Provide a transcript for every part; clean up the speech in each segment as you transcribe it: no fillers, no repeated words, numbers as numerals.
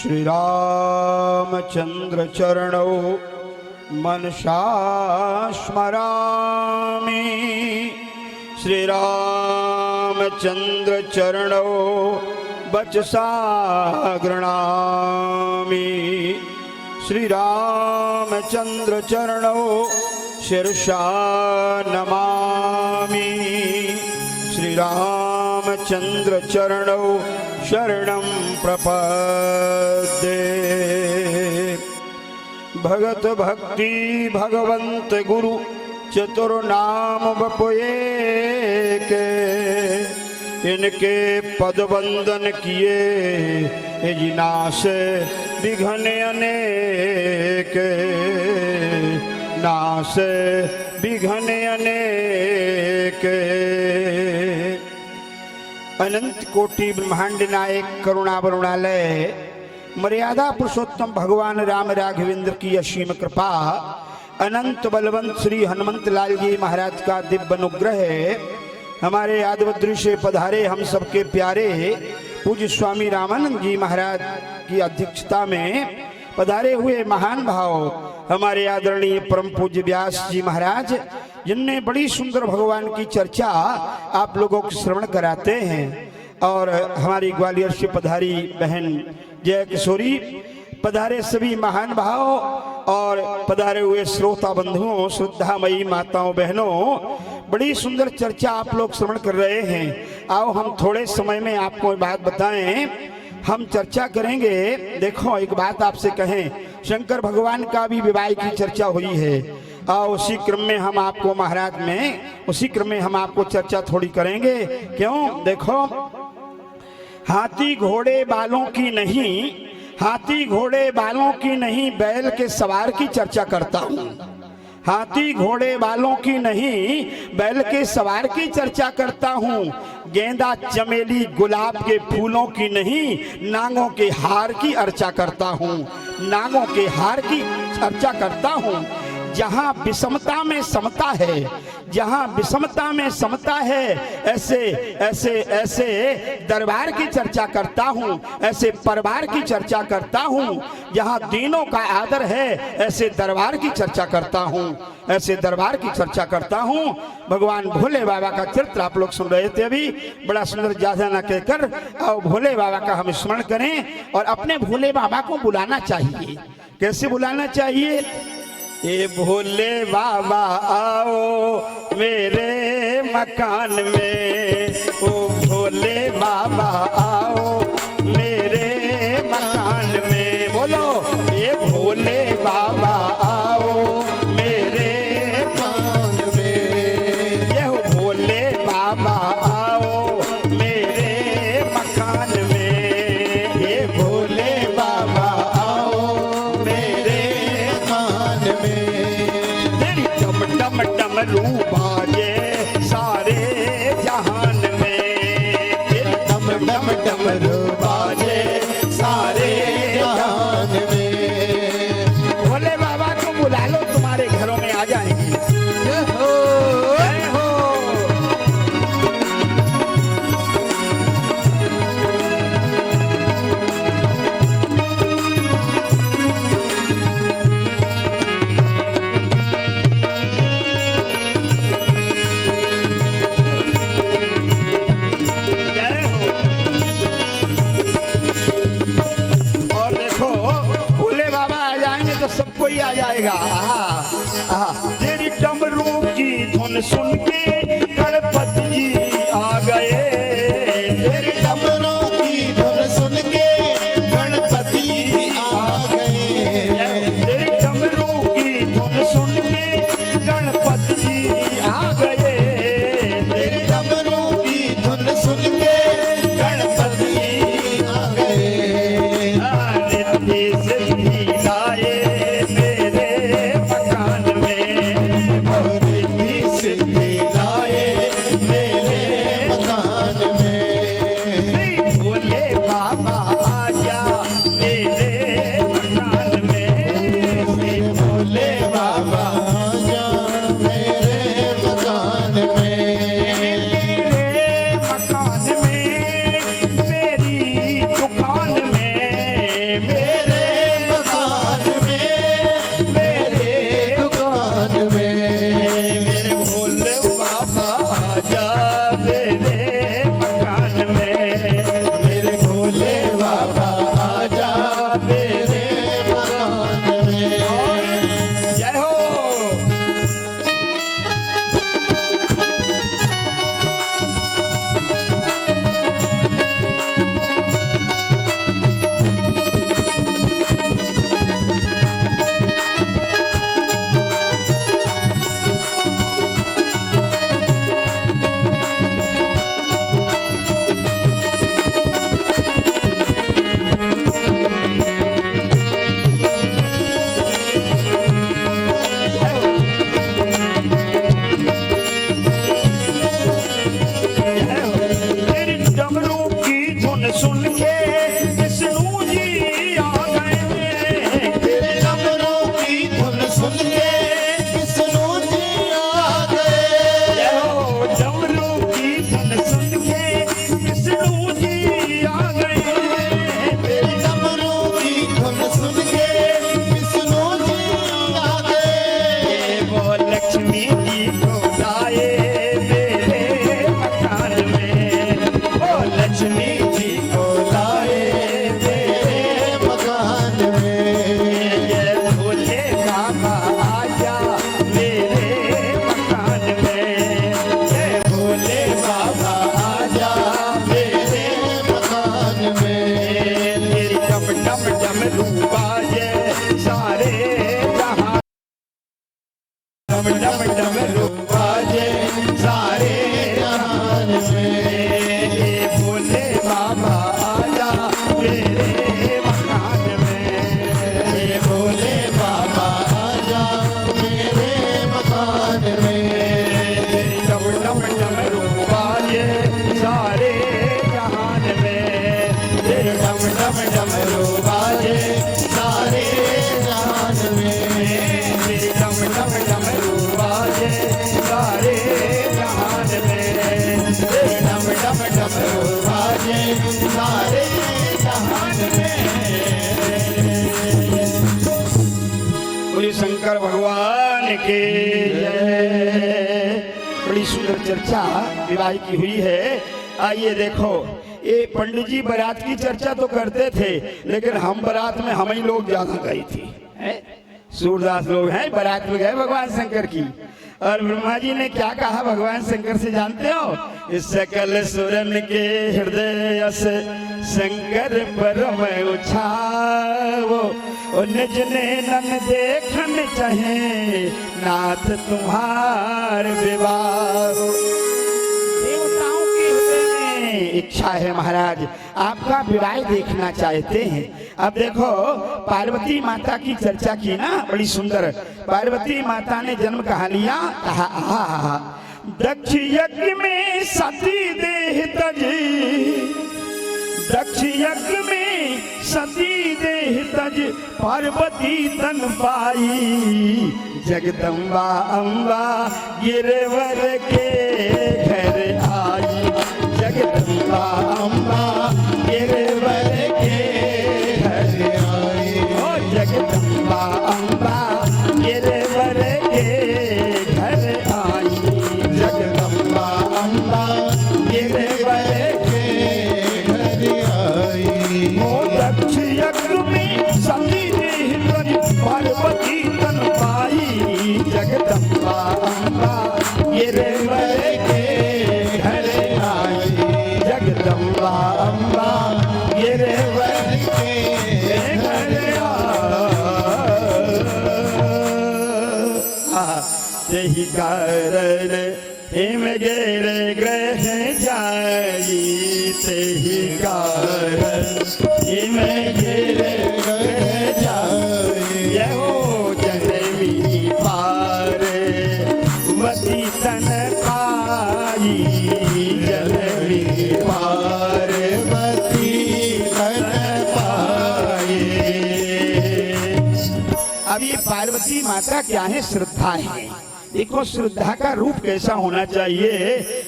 श्री रामचंद्र चरणौ मनसा स्मरामि। श्री रामचंद्र चरणौ वचसा गृणामि। श्री रामचंद्र चरणौ शिरसा नमामि। श्री रामचंद्र चरणौ शरणं प्रपद्ये। भगत भक्ति भगवंत गुरु चतुर्नाम बपुए के। इनके पद वंदन किए नाश विघ्न अनेक। नाश विघ्न अनेक। अनंत कोटि ब्रह्मांड नायक करुणा वरुणालय मर्यादा पुरुषोत्तम भगवान राम राघवेंद्र की असीम कृपा, अनंत बलवंत श्री हनुमंत लाल जी महाराज का दिव्य अनुग्रह, हमारे यादवद्री से पधारे हम सबके प्यारे पूज्य स्वामी रामानंद जी महाराज की अध्यक्षता में पधारे हुए महान भाव हमारे आदरणीय परम पूज्य व्यास जी महाराज, जिनने बड़ी सुंदर भगवान की चर्चा आप लोगों को श्रवण कराते हैं। और हमारी ग्वालियर से पधारी बहन जय किशोरी, पधारे सभी महान भाव और पधारे हुए श्रोता बंधुओं, श्रद्धामयी माताओं बहनों, बड़ी सुंदर चर्चा आप लोग श्रवण कर रहे हैं। आओ हम थोड़े समय में आपको बात बताएं, हम चर्चा करेंगे। देखो एक बात आपसे कहें, शंकर भगवान का भी विवाह की चर्चा हुई है और उसी क्रम में हम आपको महाराज में उसी क्रम में हम आपको चर्चा थोड़ी करेंगे। क्यों? देखो, हाथी घोड़े बालों की नहीं, हाथी घोड़े बालों की नहीं, बैल के सवार की चर्चा करता हूँ। हाथी घोड़े बालों की नहीं, बैल के सवार की चर्चा करता हूँ। गेंदा चमेली गुलाब के फूलों की नहीं, नांगों के हार की अर्चा करता हूँ। नांगों के हार की चर्चा करता हूँ। जहाँ विषमता में समता है, जहाँ विषमता में समता है, ऐसे ऐसे ऐसे दरबार की चर्चा करता हूँ, ऐसे परिवार की चर्चा करता हूँ। जहाँ दीनों का आदर है, ऐसे दरबार की चर्चा करता हूँ, ऐसे दरबार की चर्चा करता हूँ। भगवान भोले बाबा का चरित्र आप लोग सुन रहे थे अभी, बड़ा सुंदर ज्यादा न कहकर और भोले बाबा का हम स्मरण करें और अपने भोले बाबा को बुलाना चाहिए। कैसे बुलाना चाहिए? ये भोले बाबा आओ मेरे मकान में, ओ भोले बाबा आओ मेरे मकान में। बोलो, ये भोले बाबा आओ मेरे मकान में। ये भोले बाबा आओ मेरे मकान में। ये भोले बाबा आओ मेरे मकान में। डमरू बाजे सारे जहान में। डम डम डमरू बाजे सारे जहान में। भोले बाबा को बुला लो, तुम्हारे घरों में आ जाएंगी। जय हो, जय हो। कोई आ जाएगा। तेरी डमरू की धुन सुन के गणपति जी आ गए। तेरी डमरू की धुन सुन के गणपति जी आ गए। तेरी डमरू की धुन सुन के गणपति जी आ गए। तेरी डमरू की धुन सुन के गणपति जी आ गए। नित्य सिद्धि लाए मेरे डमरू बाजे सारे जहां डम डम डमरू बाजे सारे जहान में भोले बाबा आजा मेरे मकान में भोले बाबा आजा मेरे मकान में डम डम डमरू बाजे सारे जहान में डम डम डमरू बाजे सारे जहान में डम डम डमरू बाजे सारे जहान में डम डम डमरू बाजे सारे जहान में। बोलिए शंकर भगवान के जय। बड़ी सुंदर चर्चा विवाह की हुई है। आइए देखो, ये पंडित जी बारात की चर्चा तो करते थे, लेकिन हम बारात में हम ही लोग ज्यादा गई थी। सूरदास लोग हैं बारात में गए भगवान शंकर की, और ब्रह्मा जी ने क्या कहा भगवान शंकर से जानते हो? इस सकल सुरन के हृदय से शंकर परम उछावो, निज ने नन देखन चाहे नाथ तुम्हार विवाह। देवताओं के हृदय में इच्छा है महाराज, आपका विवाह देखना चाहते हैं। अब देखो, पार्वती माता की चर्चा की ना, बड़ी सुंदर। पार्वती माता ने जन्म कहा लिया, कहा दक्ष यज्ञ में सती देह तजी, दक्ष यज्ञ में सती देह तज पार्वती तन पाई, जगदम्बा अम्बा गिरवर के घर आई, जगदम्बा अम्बा गिरवर के घर आई, ओ जगदम्बा अम्बा गिरवर के घर आई, जगदम्बा अम्बा गिरवर दक्ष यज्ञ में सती देह तज पार्वती तन पाई, जगदम्बा अम्बा गिरवर के घर आई, जगदम्बा अम्बा गिरवर के घर आई। यही कारण हिम गिर ग्रह जाई, तेहि कारण हिम गिर ग्रह जाई, यहो जनमी पार वती तन पाई, जनमी पार वती तन पाई। अब ये पार्वती माता क्या है? श्रद्धा है। देखो श्रद्धा का रूप कैसा होना चाहिए,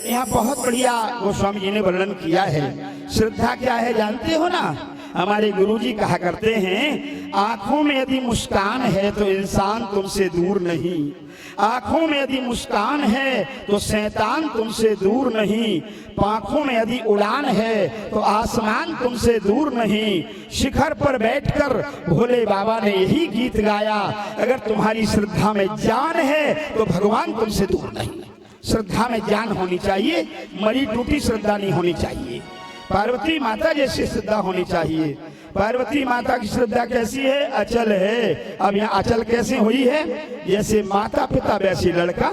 यहाँ बहुत बढ़िया गोस्वामी जी ने वर्णन किया है। श्रद्धा क्या है जानते हो ना? हमारे गुरुजी कहा करते हैं, आंखों में यदि मुस्कान है तो इंसान तुमसे दूर नहीं, आंखों में यदि मुस्कान है तो शैतान तुमसे दूर नहीं, पांखों में यदि उड़ान है तो आसमान तुमसे दूर नहीं। शिखर पर बैठकर भोले बाबा ने यही गीत गाया, अगर तुम्हारी श्रद्धा में जान है तो भगवान तुमसे दूर नहीं। श्रद्धा में जान होनी चाहिए, मरी टूटी श्रद्धा नहीं होनी चाहिए। पार्वती माता जैसी श्रद्धा होनी चाहिए। पार्वती माता की श्रद्धा कैसी है? अचल है। अब यहाँ अचल कैसे हुई है? जैसे माता पिता वैसी लड़का,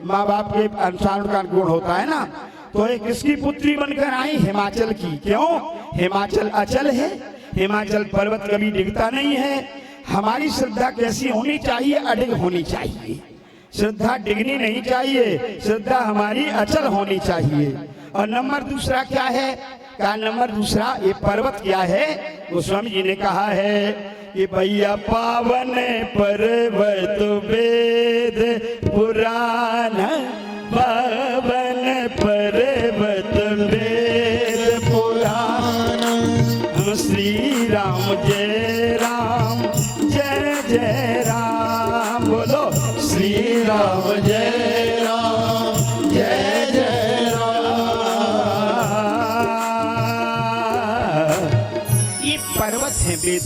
माँ बाप के अनुसार का गुण होता है ना। तो एक किसकी पुत्री बनकर आई? हिमाचल की। क्यों? हिमाचल अचल है, हिमाचल पर्वत कभी डिगता नहीं है। हमारी श्रद्धा कैसी होनी चाहिए? अडिग होनी चाहिए। श्रद्धा डिगनी नहीं चाहिए, श्रद्धा हमारी अचल होनी चाहिए। और नंबर दूसरा क्या है? का नंबर दूसरा ये पर्वत क्या है? गोस्वामी जी ने कहा है कि भैया पावन पर्वत वेद पुराण, पावन पर्वत वेद पुराण, श्री राम जय राम जय जय राम। बोलो श्री राम जय राम जय जय राम। ये पर्वत है वेद।